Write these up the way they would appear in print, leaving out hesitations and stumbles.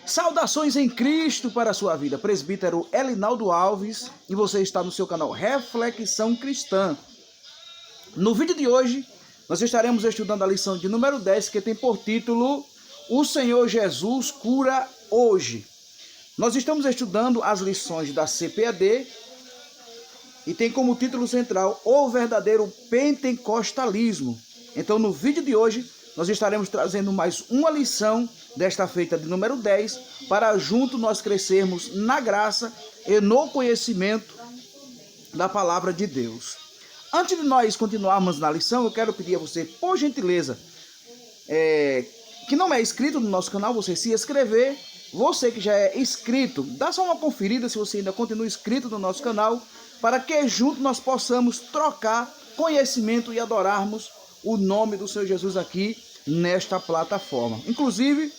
Saudações em Cristo para a sua vida, presbítero Elinaldo Alves, e você está no seu canal Reflexão Cristã. No vídeo de hoje, nós estaremos estudando a lição de número 10, que tem por título O Senhor Jesus cura hoje. Nós estamos estudando as lições da CPAD e tem como título central O Verdadeiro Pentecostalismo. Então, no vídeo de hoje, nós estaremos trazendo mais uma lição desta feita de número 10, para junto nós crescermos na graça e no conhecimento da palavra de Deus. Antes de nós continuarmos na lição, eu quero pedir a você, por gentileza, que não é inscrito no nosso canal, você se inscrever. Você que já é inscrito, dá só uma conferida se você ainda continua inscrito no nosso canal, para que junto nós possamos trocar conhecimento e adorarmos o nome do Senhor Jesus aqui nesta plataforma. Inclusive,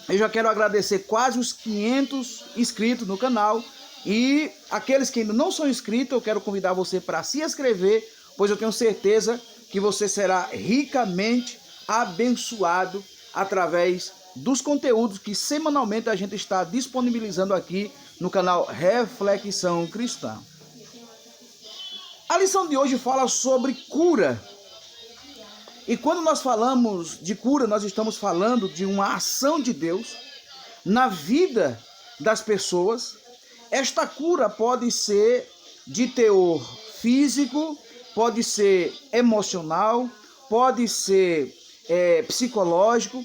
eu já quero agradecer quase os 500 inscritos no canal, e aqueles que ainda não são inscritos, eu quero convidar você para se inscrever, pois eu tenho certeza que você será ricamente abençoado através dos conteúdos que semanalmente a gente está disponibilizando aqui no canal Reflexão Cristã. A lição de hoje fala sobre cura. E quando nós falamos de cura, nós estamos falando de uma ação de Deus na vida das pessoas. Esta cura pode ser de teor físico, pode ser emocional, pode ser psicológico.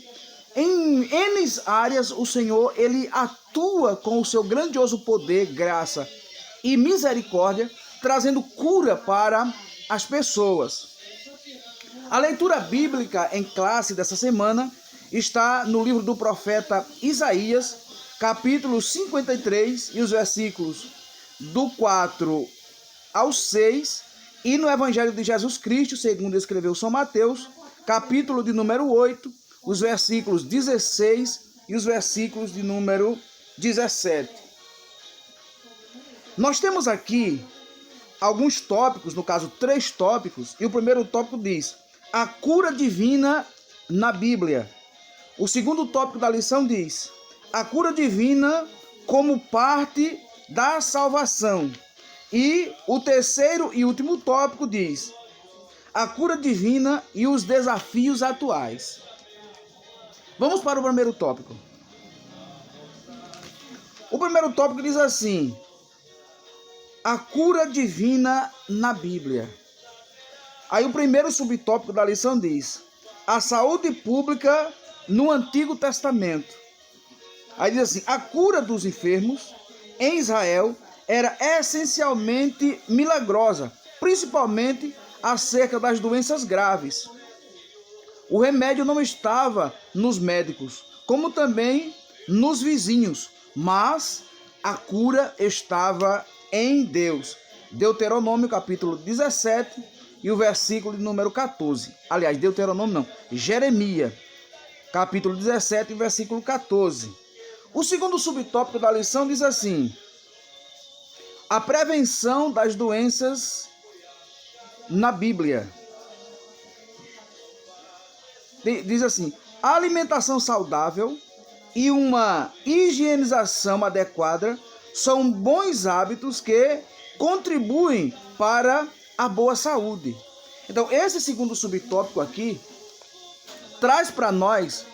Em N áreas, o Senhor ele atua com o seu grandioso poder, graça e misericórdia, trazendo cura para as pessoas. A leitura bíblica em classe dessa semana está no livro do profeta Isaías, capítulo 53, e os versículos do 4 ao 6, e no Evangelho de Jesus Cristo, segundo escreveu São Mateus, capítulo de número 8, os versículos 16 e os versículos de número 17. Nós temos aqui alguns tópicos, no caso 3 tópicos, e o primeiro tópico diz: a cura divina na Bíblia. O segundo tópico da lição diz: a cura divina como parte da salvação. E o terceiro e último tópico diz: a cura divina e os desafios atuais. Vamos para o primeiro tópico. O primeiro tópico diz assim: a cura divina na Bíblia. Aí o primeiro subtópico da lição diz: a saúde pública no Antigo Testamento. Aí diz assim: a cura dos enfermos em Israel era essencialmente milagrosa, principalmente acerca das doenças graves. O remédio não estava nos médicos, como também nos vizinhos, mas a cura estava em Deus. Deuteronômio capítulo 17 e o versículo de número 14. Aliás, Deuteronômio não, Jeremias capítulo 17 e versículo 14. O segundo subtópico da lição diz assim: a prevenção das doenças na Bíblia. Diz assim: a alimentação saudável e uma higienização adequada são bons hábitos que contribuem para a boa saúde. Então, esse segundo subtópico aqui traz para nós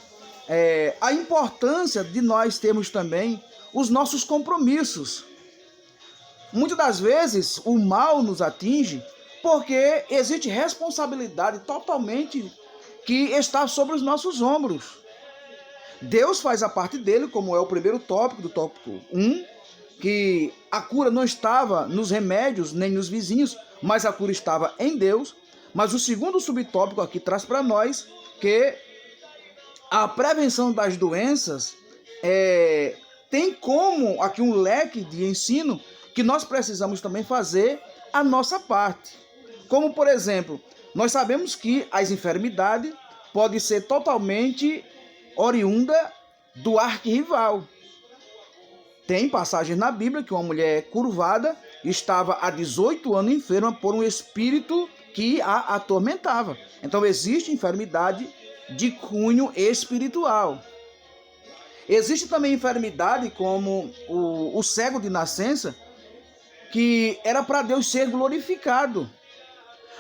a importância de nós termos também os nossos compromissos. Muitas das vezes o mal nos atinge porque existe responsabilidade totalmente que está sobre os nossos ombros. Deus faz a parte dele, como é o primeiro tópico do tópico 1, que a cura não estava nos remédios nem nos vizinhos, mas a cura estava em Deus. Mas o segundo subtópico aqui traz para nós que a prevenção das doenças tem como aqui um leque de ensino que nós precisamos também fazer a nossa parte. Como, por exemplo, nós sabemos que as enfermidades podem ser totalmente oriunda do arquirrival. Tem passagens na Bíblia que uma mulher curvada estava há 18 anos enferma por um espírito que a atormentava. Então existe enfermidade de cunho espiritual. Existe também enfermidade como o cego de nascença, que era para Deus ser glorificado.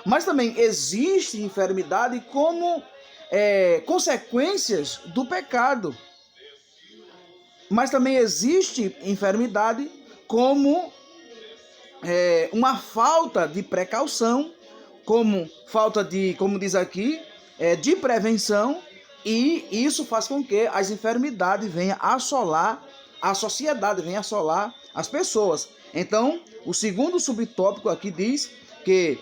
Mas também existe enfermidade como consequências do pecado. Mas também existe enfermidade como uma falta de precaução, como falta de, como diz aqui, de prevenção, e isso faz com que as enfermidades venham assolar a sociedade, venham assolar as pessoas. Então, o segundo subtópico aqui diz que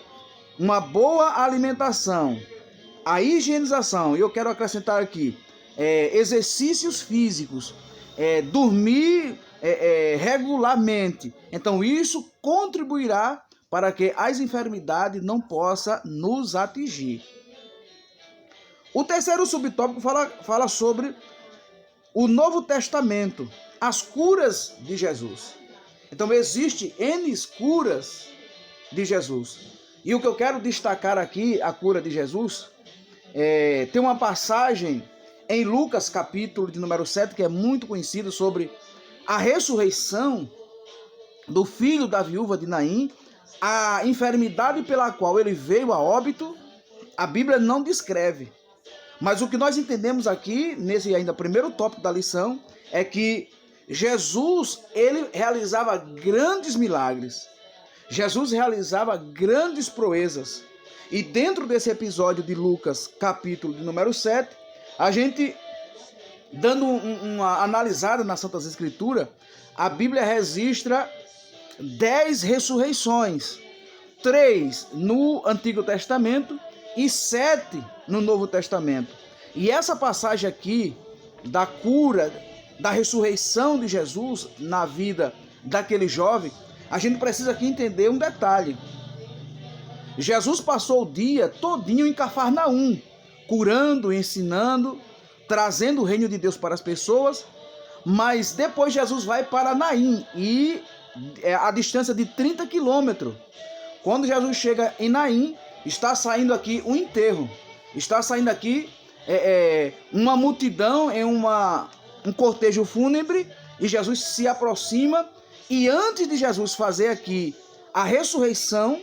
uma boa alimentação, a higienização, e eu quero acrescentar aqui, exercícios físicos, dormir regularmente. Então isso contribuirá para que as enfermidades não possam nos atingir. O terceiro subtópico fala sobre o Novo Testamento, as curas de Jesus. Então existe N curas de Jesus. E o que eu quero destacar aqui, a cura de Jesus, tem uma passagem em Lucas, capítulo de número 7, que é muito conhecido, sobre a ressurreição do filho da viúva de Naim, a enfermidade pela qual ele veio a óbito, a Bíblia não descreve. Mas o que nós entendemos aqui, nesse ainda primeiro tópico da lição, é que Jesus, ele realizava grandes milagres. Jesus realizava grandes proezas. E dentro desse episódio de Lucas, capítulo de número 7, a gente, dando uma analisada nas Santas Escrituras, a Bíblia registra 10 ressurreições, 3 no Antigo Testamento e 7 no Novo Testamento. E essa passagem aqui, da cura, da ressurreição de Jesus na vida daquele jovem, a gente precisa aqui entender um detalhe. Jesus passou o dia todinho em Cafarnaum, curando, ensinando, trazendo o reino de Deus para as pessoas, mas depois Jesus vai para Naim, e a distância de 30 quilômetros. Quando Jesus chega em Naim, está saindo aqui um enterro, está saindo aqui uma multidão em um cortejo fúnebre, e Jesus se aproxima, e antes de Jesus fazer aqui a ressurreição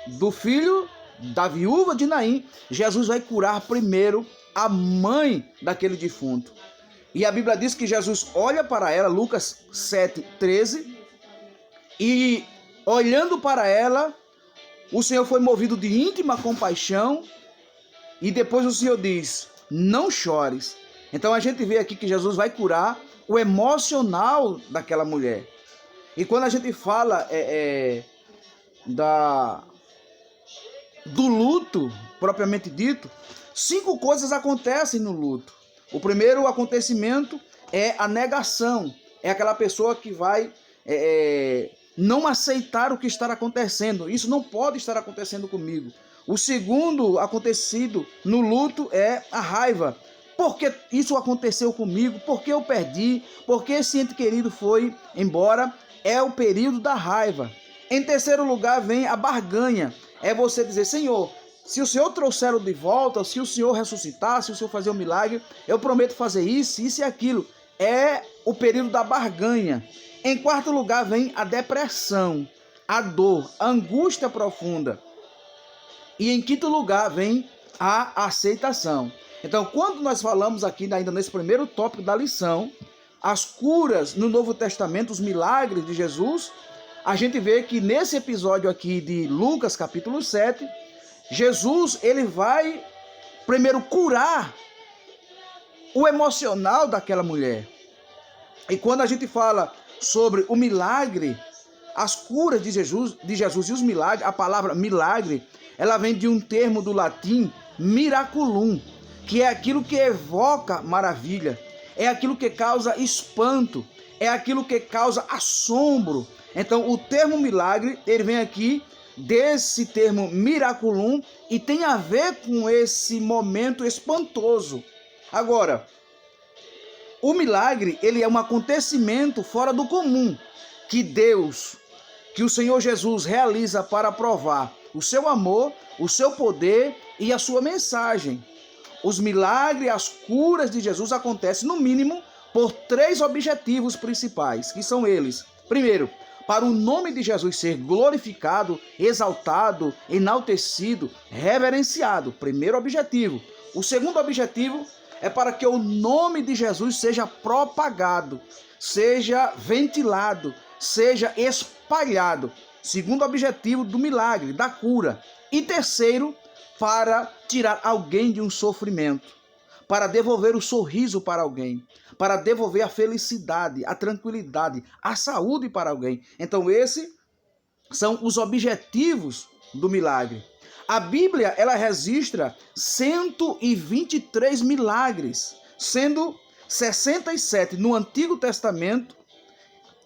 do filho da viúva de Naim, Jesus vai curar primeiro a mãe daquele defunto. E a Bíblia diz que Jesus olha para ela, Lucas 7:13, e olhando para ela, o Senhor foi movido de íntima compaixão, e depois o Senhor diz: não chores. Então a gente vê aqui que Jesus vai curar o emocional daquela mulher. E quando a gente fala do luto, propriamente dito, 5 coisas acontecem no luto. O primeiro acontecimento é a negação. É aquela pessoa que vai não aceitar o que está acontecendo. Isso não pode estar acontecendo comigo. O segundo acontecido no luto é a raiva. Por que isso aconteceu comigo? Por que eu perdi? Por que esse ente querido foi embora? É o período da raiva. Em terceiro lugar vem a barganha. É você dizer: Senhor, se o Senhor trouxer de volta, se o Senhor ressuscitar, se o Senhor fazer um milagre, eu prometo fazer isso e aquilo. É o período da barganha. Em quarto lugar vem a depressão, a dor, a angústia profunda. E em quinto lugar vem a aceitação. Então, quando nós falamos aqui, ainda nesse primeiro tópico da lição, as curas no Novo Testamento, os milagres de Jesus, a gente vê que nesse episódio aqui de Lucas, capítulo 7, Jesus, ele vai primeiro curar o emocional daquela mulher. E quando a gente fala sobre o milagre, as curas de Jesus e os milagres, a palavra milagre, ela vem de um termo do latim, miraculum, que é aquilo que evoca maravilha, é aquilo que causa espanto, é aquilo que causa assombro. Então, o termo milagre, ele vem aqui desse termo miraculum e tem a ver com esse momento espantoso. Agora, o milagre, ele é um acontecimento fora do comum que Deus, que o Senhor Jesus realiza para provar o seu amor, o seu poder e a sua mensagem. Os milagres, as curas de Jesus acontecem, no mínimo, por 3 objetivos principais, que são eles. Primeiro, para o nome de Jesus ser glorificado, exaltado, enaltecido, reverenciado. Primeiro objetivo. O segundo objetivo é para que o nome de Jesus seja propagado, seja ventilado, seja espalhado. Segundo objetivo do milagre, da cura. E terceiro, para tirar alguém de um sofrimento, para devolver o sorriso para alguém, para devolver a felicidade, a tranquilidade, a saúde para alguém. Então esses são os objetivos do milagre. A Bíblia, ela registra 123 milagres, sendo 67 no Antigo Testamento,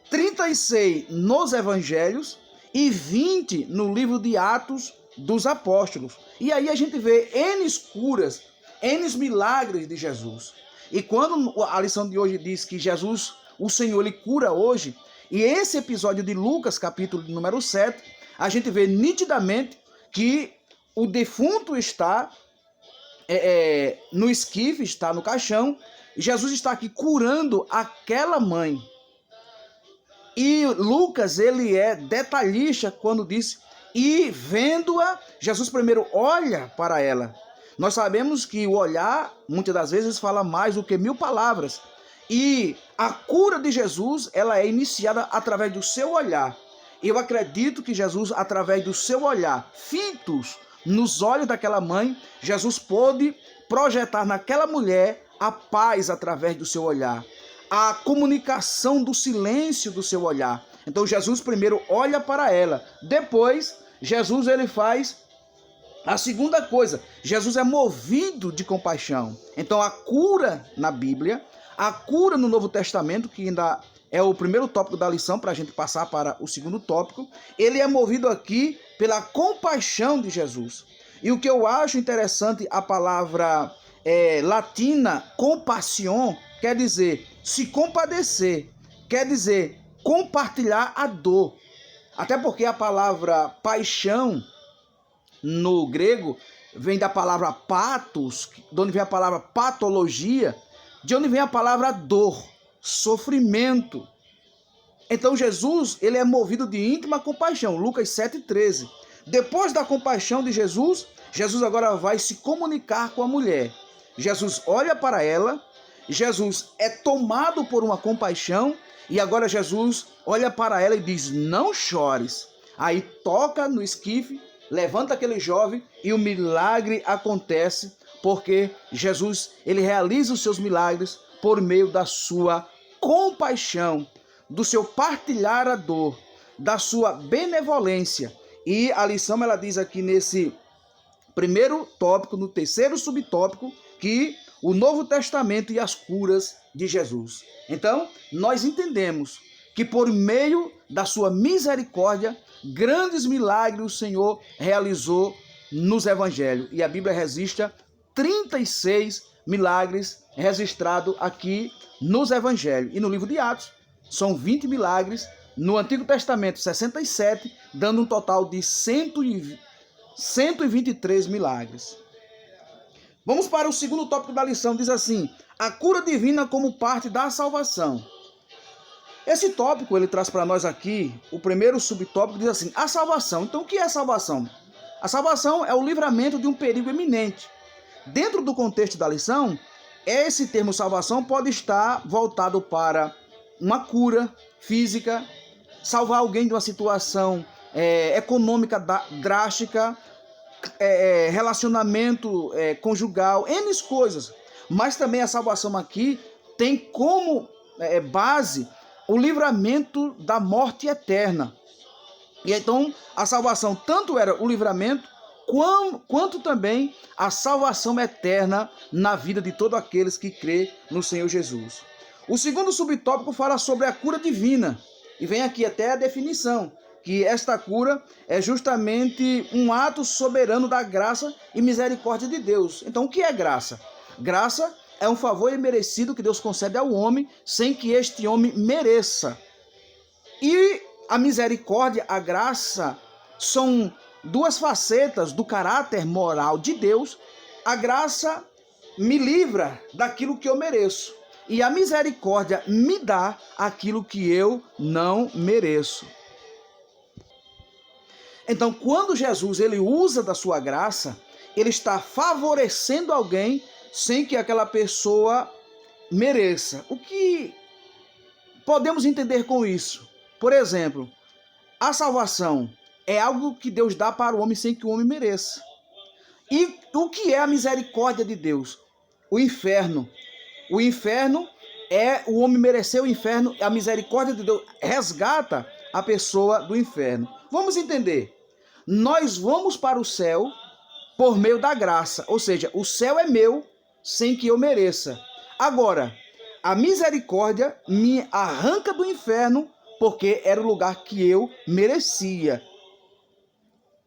36 nos Evangelhos e 20 no livro de Atos dos Apóstolos. E aí a gente vê N curas, N milagres de Jesus. E quando a lição de hoje diz que Jesus, o Senhor, ele cura hoje, e esse episódio de Lucas, capítulo número 7, a gente vê nitidamente que o defunto está no esquife, está no caixão, e Jesus está aqui curando aquela mãe. E Lucas, ele é detalhista quando diz, e vendo-a, Jesus primeiro olha para ela. Nós sabemos que o olhar, muitas das vezes, fala mais do que 1000 palavras. E a cura de Jesus, ela é iniciada através do seu olhar. Eu acredito que Jesus, através do seu olhar, fitos nos olhos daquela mãe, Jesus pôde projetar naquela mulher a paz através do seu olhar, a comunicação do silêncio do seu olhar. Então Jesus primeiro olha para ela, depois Jesus ele faz a segunda coisa. Jesus é movido de compaixão. Então a cura na Bíblia, a cura no Novo Testamento, que ainda é o primeiro tópico da lição para a gente passar para o segundo tópico, ele é movido aqui pela compaixão de Jesus. E o que eu acho interessante, a palavra latina, compassion, quer dizer se compadecer, quer dizer compartilhar a dor. Até porque a palavra paixão no grego vem da palavra patos, de onde vem a palavra patologia, de onde vem a palavra dor, sofrimento. Então Jesus, ele é movido de íntima compaixão, Lucas 7,13. Depois da compaixão de Jesus, Jesus agora vai se comunicar com a mulher. Jesus olha para ela, Jesus é tomado por uma compaixão, e agora Jesus olha para ela e diz, não chores. Aí toca no esquife, levanta aquele jovem e o milagre acontece, porque Jesus, ele realiza os seus milagres por meio da sua compaixão, do seu partilhar a dor, da sua benevolência. E a lição, ela diz aqui nesse primeiro tópico, no terceiro subtópico, que o Novo Testamento e as curas de Jesus. Então, nós entendemos que por meio da sua misericórdia, grandes milagres o Senhor realizou nos evangelhos. E a Bíblia registra 36 milagres registrados aqui nos evangelhos. E no livro de Atos, são 20 milagres. No Antigo Testamento, 67, dando um total de 123 milagres. Vamos para o segundo tópico da lição, diz assim, a cura divina como parte da salvação. Esse tópico, ele traz para nós aqui, o primeiro subtópico diz assim, a salvação. Então, o que é a salvação? A salvação é o livramento de um perigo iminente. Dentro do contexto da lição, esse termo salvação pode estar voltado para uma cura física, salvar alguém de uma situação econômica drástica, relacionamento conjugal, N coisas. Mas também a salvação aqui tem como base o livramento da morte eterna. E então a salvação tanto era o livramento, quanto também a salvação eterna na vida de todos aqueles que crê no Senhor Jesus. O segundo subtópico fala sobre a cura divina. E vem aqui até a definição, que esta cura é justamente um ato soberano da graça e misericórdia de Deus. Então, o que é graça? Graça é um favor imerecido que Deus concede ao homem, sem que este homem mereça. E a misericórdia, a graça, são duas facetas do caráter moral de Deus. A graça me livra daquilo que eu mereço. e a misericórdia me dá aquilo que eu não mereço. Então, quando Jesus ele usa da sua graça, ele está favorecendo alguém sem que aquela pessoa mereça. O que podemos entender com isso? Por exemplo, a salvação é algo que Deus dá para o homem sem que o homem mereça. E o que é a misericórdia de Deus? O inferno. O inferno é o homem merecer o inferno, a misericórdia de Deus resgata a pessoa do inferno. Vamos entender. Nós vamos para o céu por meio da graça, ou seja, o céu é meu sem que eu mereça. Agora, a misericórdia me arranca do inferno porque era o lugar que eu merecia.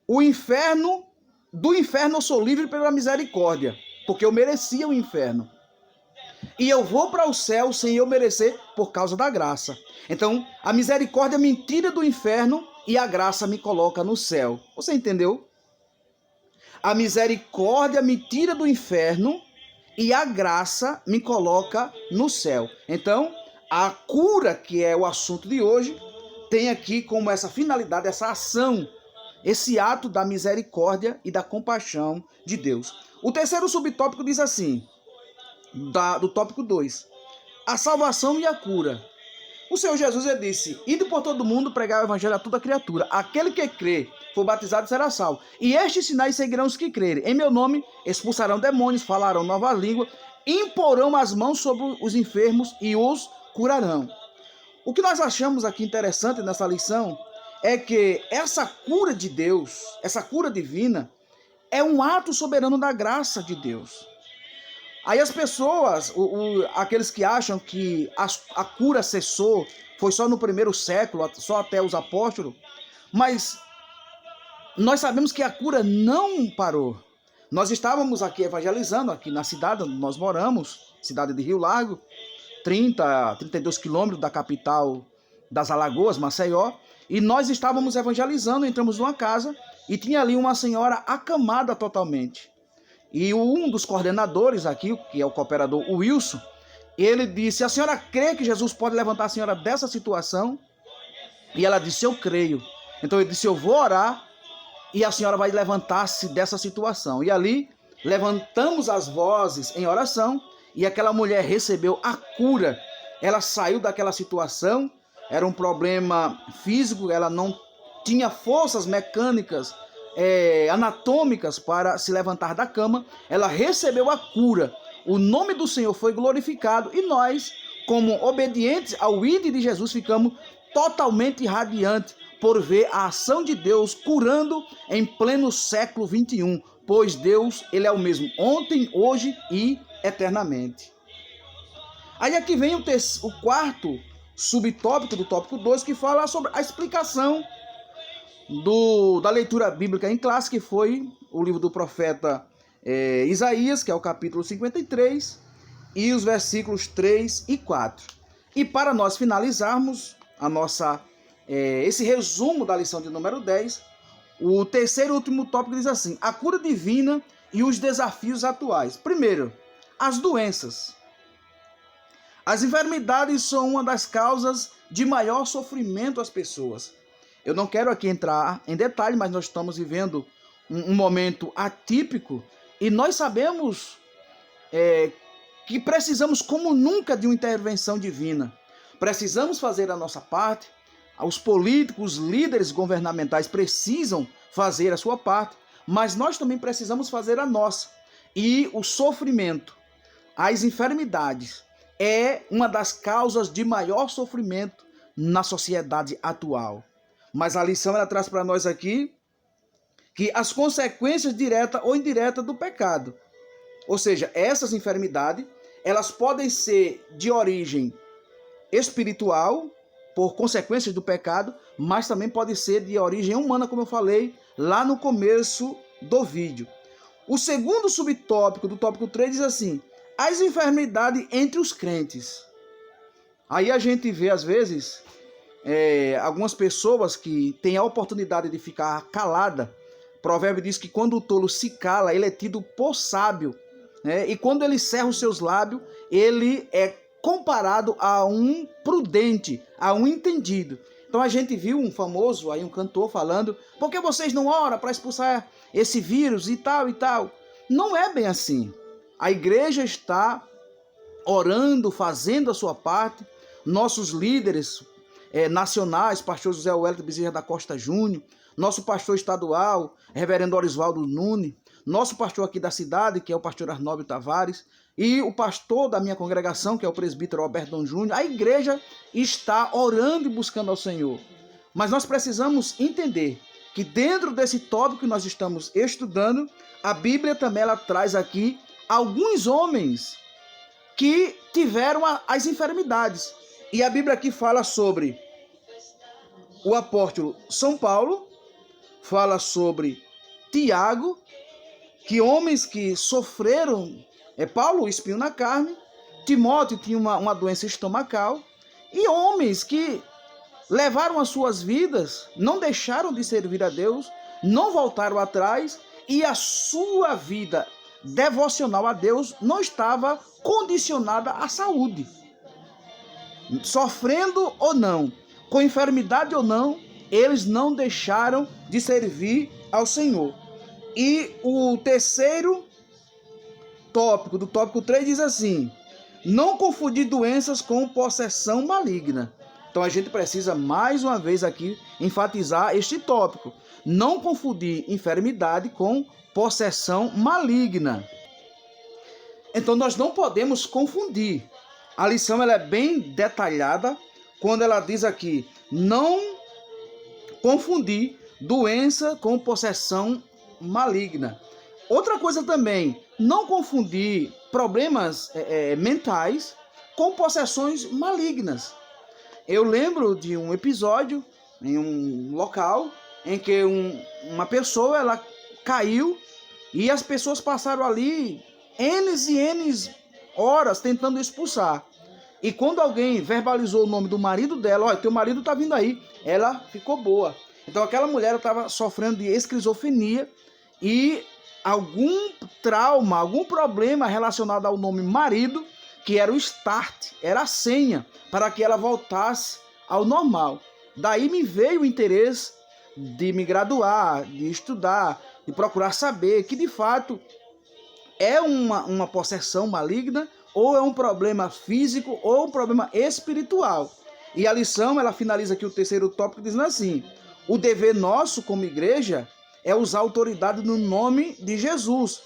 O inferno, do inferno eu sou livre pela misericórdia, porque eu merecia o inferno. E eu vou para o céu sem eu merecer por causa da graça. Então, a misericórdia me tira do inferno e a graça me coloca no céu. Você entendeu? A misericórdia me tira do inferno e a graça me coloca no céu. Então, a cura, que é o assunto de hoje, tem aqui como essa finalidade, essa ação, esse ato da misericórdia e da compaixão de Deus. O terceiro subtópico diz assim, do tópico 2, a salvação e a cura. O Senhor Jesus ele disse, ide por todo mundo pregar o evangelho a toda criatura. Aquele que crê, for batizado, será salvo. E estes sinais seguirão os que crerem. Em meu nome expulsarão demônios, falarão nova língua, imporão as mãos sobre os enfermos e os curarão. O que nós achamos aqui interessante nessa lição é que essa cura de Deus, essa cura divina, é um ato soberano da graça de Deus. Aí as pessoas, aqueles que acham que a cura cessou, foi só no primeiro século, só até os apóstolos, mas nós sabemos que a cura não parou. Nós estávamos aqui evangelizando, aqui na cidade onde nós moramos, cidade de Rio Largo, 32 quilômetros da capital das Alagoas, Maceió, e nós estávamos evangelizando, entramos numa casa e tinha ali uma senhora acamada totalmente. E um dos coordenadores aqui, que é o cooperador Wilson, ele disse, a senhora crê que Jesus pode levantar a senhora dessa situação? E ela disse, eu creio. Então ele disse, eu vou orar e a senhora vai levantar-se dessa situação. E ali levantamos as vozes em oração e aquela mulher recebeu a cura. Ela saiu daquela situação, era um problema físico, ela não tinha forças mecânicas, anatômicas para se levantar da cama, ela recebeu a cura, o nome do Senhor foi glorificado e nós, como obedientes ao ID de Jesus, ficamos totalmente radiantes por ver a ação de Deus curando em pleno século 21, pois Deus, ele é o mesmo ontem, hoje e eternamente. Aí aqui vem o quarto subtópico do tópico 2, que fala sobre a explicação da leitura bíblica em classe, que foi o livro do profeta Isaías, que é o capítulo 53, e os versículos 3 e 4. E para nós finalizarmos esse resumo da lição de número 10, o terceiro e último tópico diz assim, a cura divina e os desafios atuais. Primeiro, as doenças. As enfermidades são uma das causas de maior sofrimento às pessoas. Eu não quero aqui entrar em detalhe, mas nós estamos vivendo um momento atípico e nós sabemos que precisamos como nunca de uma intervenção divina. Precisamos fazer a nossa parte, os políticos, os líderes governamentais precisam fazer a sua parte, mas nós também precisamos fazer a nossa. E o sofrimento, as enfermidades, é uma das causas de maior sofrimento na sociedade atual. Mas a lição ela traz para nós aqui que as consequências direta ou indireta do pecado. Ou seja, essas enfermidades, elas podem ser de origem espiritual, por consequências do pecado, mas também pode ser de origem humana, como eu falei lá no começo do vídeo. O segundo subtópico do tópico 3 diz assim, as enfermidades entre os crentes. Aí a gente vê, às vezes, algumas pessoas que têm a oportunidade de ficar calada. O provérbio diz que quando o tolo se cala, ele é tido por sábio, né? E quando ele cerra os seus lábios, ele é comparado a um prudente, a um entendido. Então a gente viu um famoso, aí um cantor falando, por que vocês não oram para expulsar esse vírus e tal e tal? Não é bem assim. A igreja está orando, fazendo a sua parte. Nossos líderes nacionais, pastor José Wellington Bezerra da Costa Júnior, nosso pastor estadual, reverendo Orisvaldo Nunes, nosso pastor aqui da cidade, que é o pastor Arnóbio Tavares, e o pastor da minha congregação, que é o presbítero Alberto Dom Júnior, a igreja está orando e buscando ao Senhor. Mas nós precisamos entender que dentro desse tópico que nós estamos estudando, a Bíblia também ela traz aqui alguns homens que tiveram as enfermidades. E a Bíblia aqui fala sobre o apóstolo São Paulo, fala sobre Tiago, que homens que sofreram, Paulo, espinho na carne, Timóteo tinha uma doença estomacal, e homens que levaram as suas vidas, não deixaram de servir a Deus, não voltaram atrás, e a sua vida devocional a Deus não estava condicionada à saúde. Sofrendo ou não, com enfermidade ou não, eles não deixaram de servir ao Senhor. E o terceiro tópico, do tópico 3, diz assim: não confundir doenças com possessão maligna. Então a gente precisa mais uma vez aqui enfatizar este tópico. Não confundir enfermidade com possessão maligna. Então nós não podemos confundir. A lição ela é bem detalhada quando ela diz aqui: não confundir doença com possessão maligna. Outra coisa também, não confundir problemas mentais com possessões malignas. Eu lembro de um episódio em um local em que uma pessoa ela caiu e as pessoas passaram ali N horas tentando expulsar. E quando alguém verbalizou o nome do marido dela, olha, teu marido tá vindo aí, ela ficou boa. Então aquela mulher estava sofrendo de esquizofrenia e algum trauma, algum problema relacionado ao nome marido, que era o start, era a senha para que ela voltasse ao normal. Daí me veio o interesse de me graduar, de estudar, de procurar saber que de fato é uma possessão maligna, ou é um problema físico, ou um problema espiritual. E a lição, ela finaliza aqui o terceiro tópico dizendo assim: o dever nosso como igreja é usar a autoridade no nome de Jesus.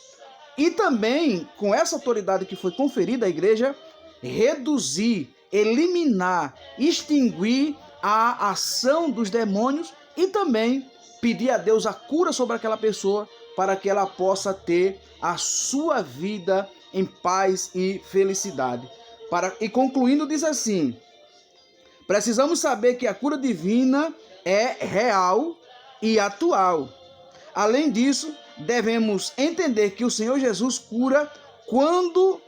E também, com essa autoridade que foi conferida à igreja, reduzir, eliminar, extinguir a ação dos demônios e também pedir a Deus a cura sobre aquela pessoa para que ela possa ter a sua vida em paz e felicidade. E concluindo, diz assim: precisamos saber que a cura divina é real e atual. Além disso, devemos entender que o Senhor Jesus cura quando,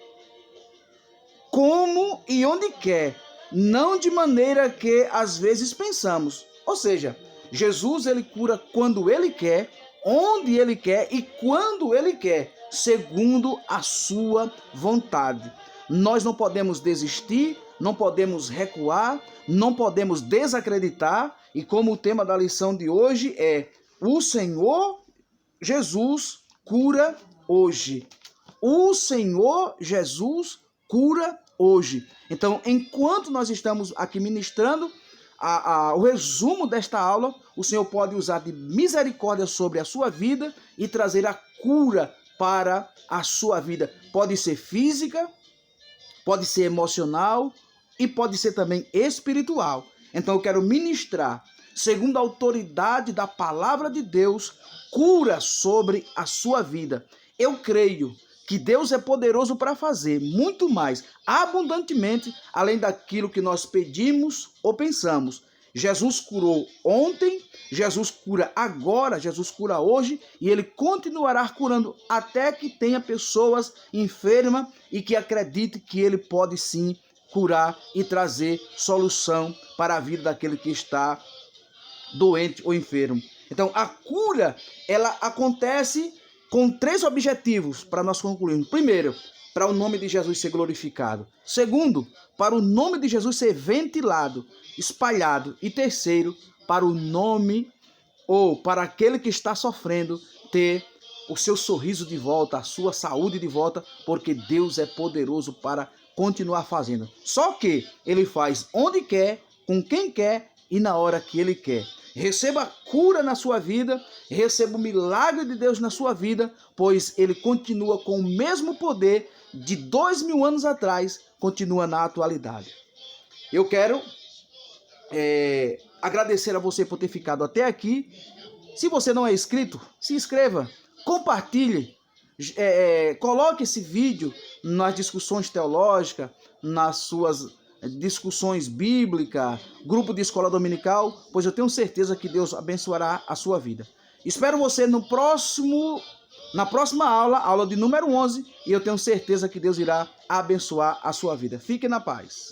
como e onde quer, não de maneira que às vezes pensamos. Ou seja, Jesus ele cura quando ele quer, onde ele quer e quando ele quer, segundo a sua vontade. Nós não podemos desistir, não podemos recuar, não podemos desacreditar, e como o tema da lição de hoje é: o Senhor Jesus cura hoje. O Senhor Jesus cura hoje. Então, enquanto nós estamos aqui ministrando o resumo desta aula, o Senhor pode usar de misericórdia sobre a sua vida e trazer a cura para a sua vida. Pode ser física, pode ser emocional e pode ser também espiritual. Então eu quero ministrar, segundo a autoridade da palavra de Deus, cura sobre a sua vida. Eu creio que Deus é poderoso para fazer muito mais, abundantemente, além daquilo que nós pedimos ou pensamos. Jesus curou ontem, Jesus cura agora, Jesus cura hoje, e Ele continuará curando até que tenha pessoas enfermas e que acredite que Ele pode sim curar e trazer solução para a vida daquele que está doente ou enfermo. Então, a cura, ela acontece com 3 objetivos para nós concluirmos. Primeiro, para o nome de Jesus ser glorificado. Segundo, para o nome de Jesus ser ventilado, espalhado. E terceiro, para o nome ou para aquele que está sofrendo ter o seu sorriso de volta, a sua saúde de volta, porque Deus é poderoso para continuar fazendo. Só que Ele faz onde quer, com quem quer e na hora que Ele quer. Receba cura na sua vida, receba o milagre de Deus na sua vida, pois Ele continua com o mesmo poder de 2000 anos atrás, continua na atualidade. Eu quero agradecer a você por ter ficado até aqui. Se você não é inscrito, se inscreva, compartilhe, coloque esse vídeo nas discussões teológicas, nas suas discussões bíblicas, grupo de escola dominical, pois eu tenho certeza que Deus abençoará a sua vida. Espero você na próxima aula de número 11, e eu tenho certeza que Deus irá abençoar a sua vida. Fique na paz.